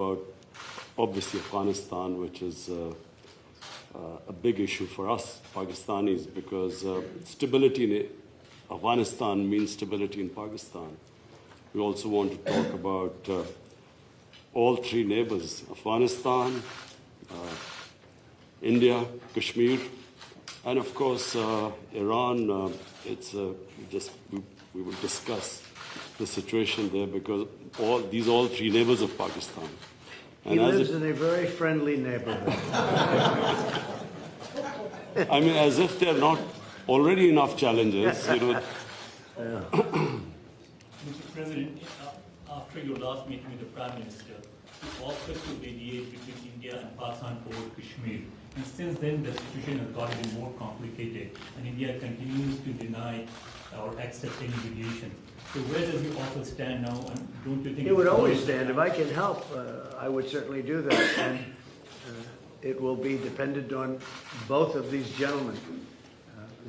about, obviously, Afghanistan, which is a big issue for us Pakistanis, because stability in Afghanistan means stability in Pakistan. We also want to talk about all three neighbors, Afghanistan, India, Kashmir, and of course Iran. We will discuss the situation there, because all three neighbors of Pakistan. And he lives in a very friendly neighborhood. I mean, as if there are not already enough challenges, you know. Mr. President, after your last meeting with the Prime Minister, you offered to mediate between India and Pakistan over Kashmir. And since then, the situation has gotten more complicated, and India continues to deny or accept any mediation. So where does your offer stand now, and don't you think it would always stand? If I can help, I would certainly do that. And it will be dependent on both of these gentlemen.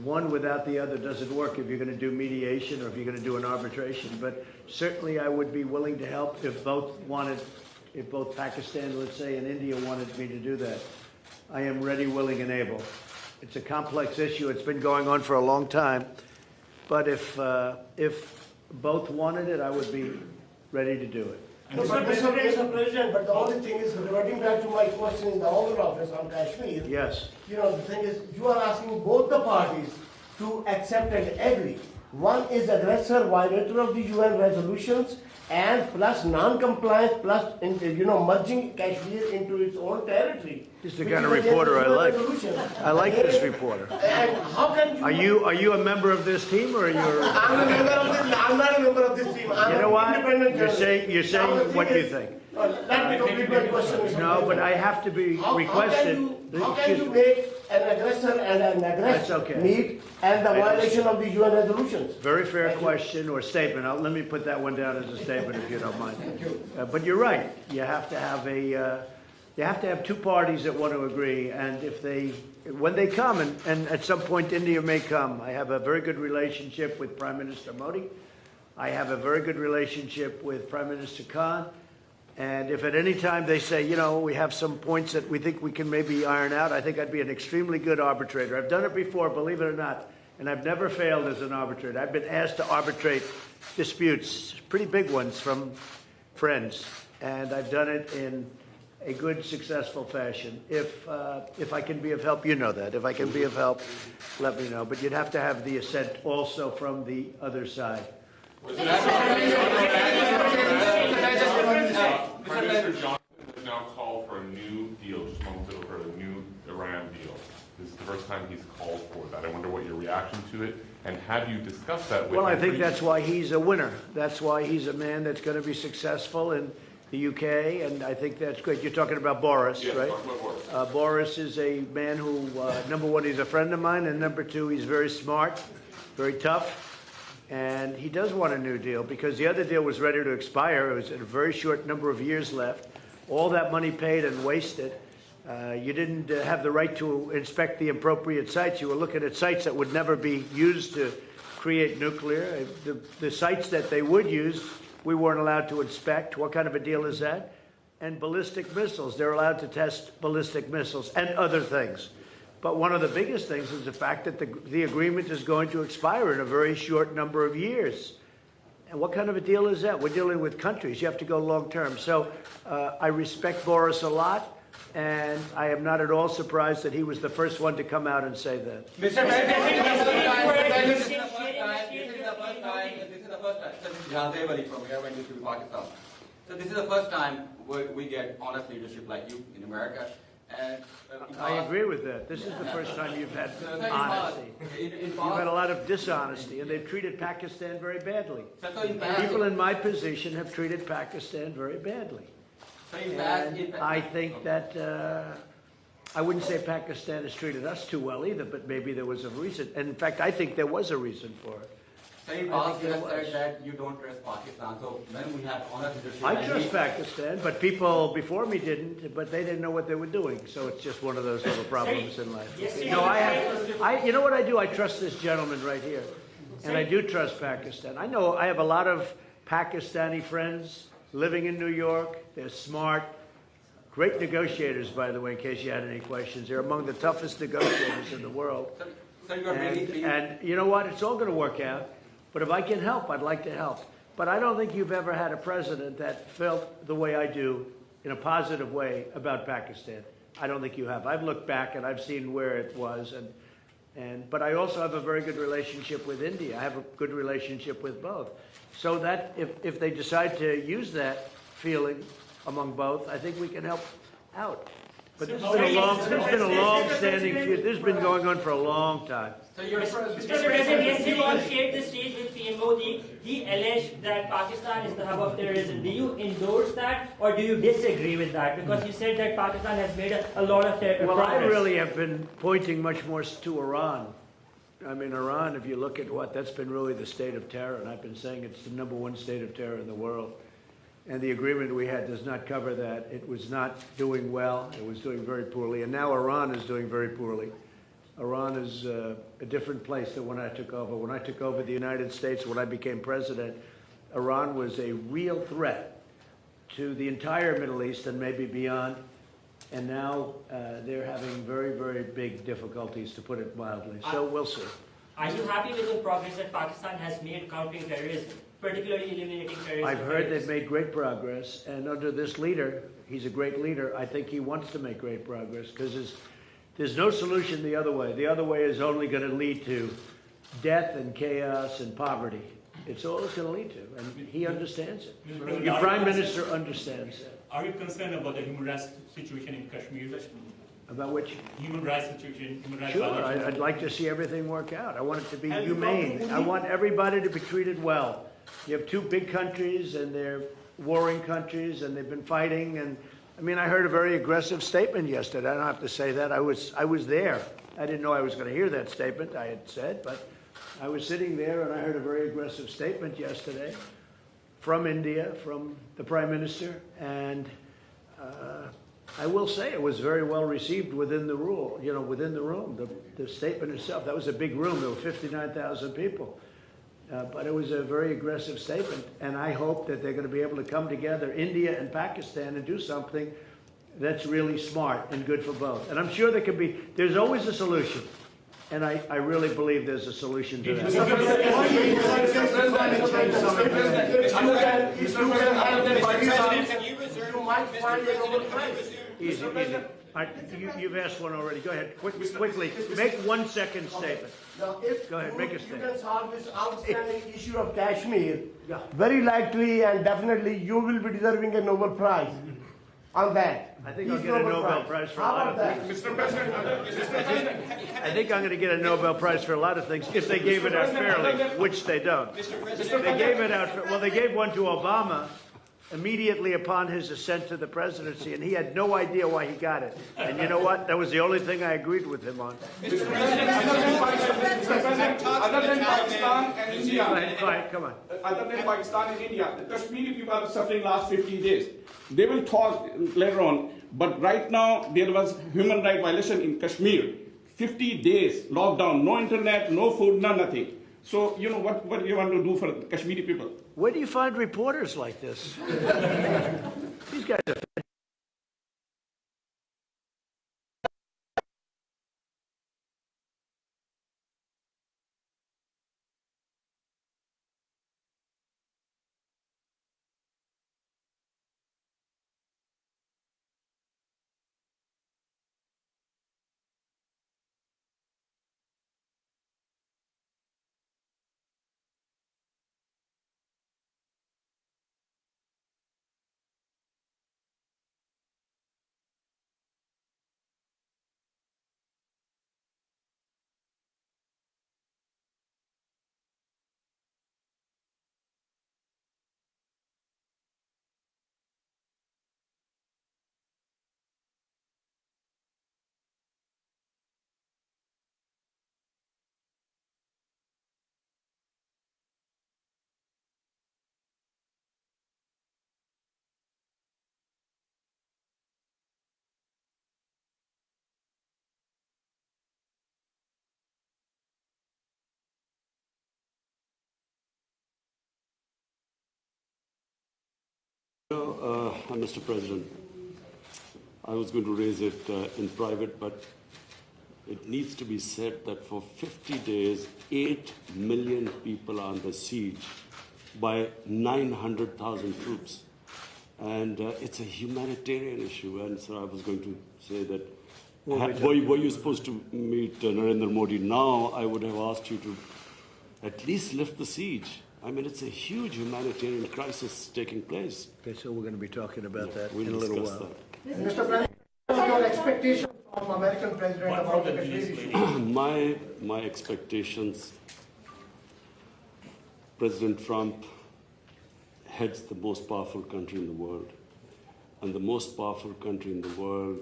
One without the other doesn't work if you're going to do mediation or if you're going to do an arbitration. But certainly I would be willing to help if both Pakistan, let's say, and India wanted me to do that. I am ready, willing, and able. It's a complex issue. It's been going on for a long time. But if both wanted it, I would be ready to do it. Mr. President, but the only thing is, reverting back to my question in the Home Office on Kashmir. Yes. You know, the thing is, you are asking both the parties to accept and agree. One is aggressor, violator of the UN resolutions, and plus non-compliance, plus merging Kashmir into its own territory. This is the kind of reporter I like. I like this reporter. And how can you? Are you a member of this team, or are you? I'm not a member of this team. You know what? You're saying what you think. Let me complete my question. No, but I have to be requested. How can you make an aggressor and an aggressor meet and the violation of the UN resolutions? Very fair question or statement. Let me put that one down as a statement, if you don't mind. But you're right. You have to have two parties that want to agree, and when they come, and at some point India may come. I have a very good relationship with Prime Minister Modi. I have a very good relationship with Prime Minister Khan. And if at any time they say, we have some points that we think we can maybe iron out, I think I'd be an extremely good arbitrator. I've done it before, believe it or not, and I've never failed as an arbitrator. I've been asked to arbitrate disputes, pretty big ones, from friends, and I've done it in a good, successful fashion. If I can be of help, you know that. If I can be of help, let me know. But you'd have to have the assent also from the other side. Prime Minister Johnson has now called for a new deal, just moments ago, for a new Iran deal. This is the first time he's called for that. I wonder what your reaction to it, and have you discussed that with him? Well, I think that's why he's a winner. That's why he's a man that's going to be successful in the UK, and I think that's great. You're talking about Boris, right? Talking about Boris. Boris is a man who, number one, he's a friend of mine, and number two, he's very smart, very tough. And he does want a new deal, because the other deal was ready to expire. It was a very short number of years left. All that money paid and wasted. You didn't have the right to inspect the appropriate sites. You were looking at sites that would never be used to create nuclear. The sites that they would use, we weren't allowed to inspect. What kind of a deal is that? And ballistic missiles. They're allowed to test ballistic missiles and other things. But one of the biggest things is the fact that the agreement is going to expire in a very short number of years. And what kind of a deal is that? We're dealing with countries. You have to go long term. So I respect Boris a lot, and I am not at all surprised that he was the first one to come out and say that. Mr. President, this is the first time. This is the first time. This is Jazeb from here when you to Pakistan. So this is the first time we get honest leadership like you in America. And I agree with that. This is the first time you've had honesty. You've had a lot of dishonesty, and they've treated Pakistan very badly. People in my position have treated Pakistan very badly. And I think that I wouldn't say Pakistan has treated us too well either, but maybe there was a reason. And in fact, I think there was a reason for it. So in past you have said that you don't trust Pakistan. So when we have honest leadership, I trust Pakistan, but people before me didn't. But they didn't know what they were doing. So it's just one of those little problems in life. No, you know what I do? I trust this gentleman right here, and I do trust Pakistan. I have a lot of Pakistani friends living in New York. They're smart. Great negotiators, by the way, in case you had any questions. They're among the toughest negotiators in the world. Sir, you are really And you know what? It's all going to work out. But if I can help, I'd like to help. But I don't think you've ever had a president that felt the way I do in a positive way about Pakistan. I don't think you have. I've looked back and I've seen where it was. But I also have a very good relationship with India. I have a good relationship with both. So that if they decide to use that feeling among both, I think we can help out. But this has been a long-standing feud. This has been going on for a long time. So you're Mr. President, yesterday you shared the stage with PM Modi. He alleged that Pakistan is the hub of terrorism. Do you endorse that or do you disagree with that? Because you said that Pakistan has made a lot of progress. Well, I really have been pointing much more to Iran. I mean, Iran, if you look at that's been really the state of terror. And I've been saying it's the #1 state of terror in the world. And the agreement we had does not cover that. It was not doing well. It was doing very poorly. And now Iran is doing very poorly. Iran is a different place than when I took over. When I took over the United States, when I became president, Iran was a real threat to the entire Middle East and maybe beyond. And now they're having very, very big difficulties, to put it mildly. So we'll see. Are you happy with the progress that Pakistan has made countering terrorism, particularly eliminating terrorism? I've heard they've made great progress. And under this leader, he's a great leader. I think he wants to make great progress because there's no solution the other way. The other way is only going to lead to death and chaos and poverty. It's all it's going to lead to, and he understands it. Your Prime Minister understands that. Are you concerned about the human rights situation in Kashmir? About which? Human rights situation, human rights Sure, violations? I'd like to see everything work out. I want it to be humane. I want everybody to be treated well. You have two big countries, and they're warring countries, and they've been fighting. And I mean, I heard a very aggressive statement yesterday. I don't have to say that. I was there. I didn't know I was going to hear that statement, I had said, but I was sitting there, and I heard a very aggressive statement yesterday from India, from the Prime Minister, and I will say it was very well received within the within the room. The statement itself, that was a big room. There were 59,000 people. But it was a very aggressive statement, and I hope that they're going to be able to come together, India and Pakistan, and do something that's really smart and good for both. And I'm sure there's always a solution. And I really believe there's a solution to that. Easy. You've asked one already. Go ahead, quickly. Make 1 second statement. Now, if Go ahead, make a you statement. can solve this outstanding issue of Kashmir, very likely and definitely you will be deserving a Nobel Prize on that. I think I'll get a Nobel Prize for a lot of things. Mr. President, I think I'm going to get a Nobel Prize for a lot of things if they gave it out fairly, which they don't. They gave it out. Well, they gave one to Obama immediately upon his ascent to the presidency, and he had no idea why he got it. And you know what? That was the only thing I agreed with him on. Mr. President, other than Pakistan and India, Go ahead, fine, come on. other than Pakistan and India, the Kashmiri people are suffering last 50 days. They will talk later on, but right now there was human rights violation in Kashmir. 50 days lockdown, no internet, no food, nothing. So, you know, what do you want to do for the Kashmiri people? Where do you find reporters like this? These guys are... Mr. President, I was going to raise it in private, but it needs to be said that for 50 days, 8 million people are under siege by 900,000 troops. And it's a humanitarian issue. And so I was going to say that, were you supposed to meet Narendra Modi now, I would have asked you to at least lift the siege. I mean, it's a huge humanitarian crisis taking place. Okay, so we're going to be talking about that We'll in a little discuss while. that. Mr. President, what are your expectations from American President about the Kashmir issue? My expectations, President Trump heads the most powerful country in the world. And the most powerful country in the world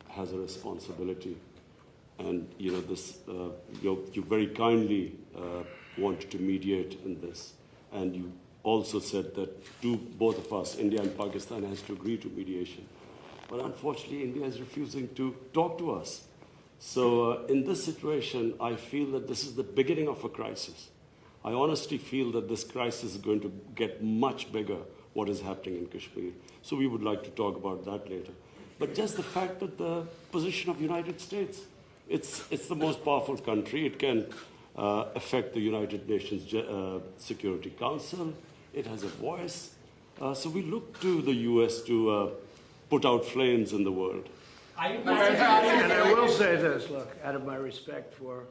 has a responsibility. And you know this. You very kindly wanted to mediate in this, and you also said that both of us, India and Pakistan, has to agree to mediation. But unfortunately, India is refusing to talk to us. So in this situation, I feel that this is the beginning of a crisis. I honestly feel that this crisis is going to get much bigger, what is happening in Kashmir. So we would like to talk about that later. But just the fact that the position of the United States, it's the most powerful country. It can affect the United Nations Security Council. It has a voice. So we look to the U.S. to put out flames in the world. And I will say this, look, out of my respect for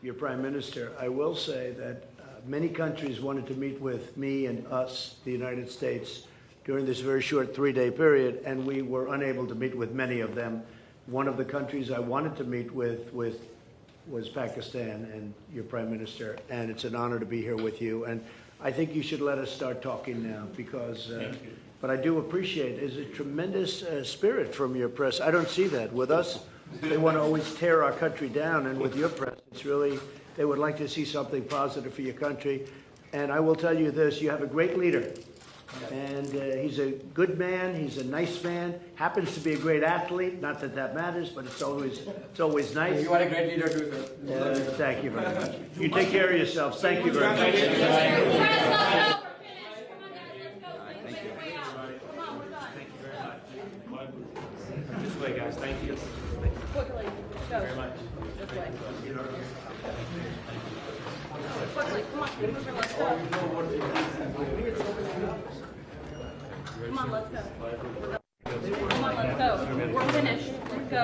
your Prime Minister, I will say that many countries wanted to meet with me and us, the United States, during this very short 3-day period, and we were unable to meet with many of them. One of the countries I wanted to meet with was Pakistan and your Prime Minister, and it's an honor to be here with you. And I think you should let us start talking now, because, but I do appreciate, there's a tremendous spirit from your press. I don't see that. With us, they want to always tear our country down, and with your press, it's really, they would like to see something positive for your country. And I will tell you this, you have a great leader. And he's a good man, he's a nice man, happens to be a great athlete, not that that matters, but it's always nice. You are a great leader too, sir. Thank you very much. You take care of yourselves. Thank you very much. This way, guys. Thank you. Quickly, go. Very much. This way. Quickly, come on, let's go. Come on, let's go. Come on, let's go. We're finished. Let's go.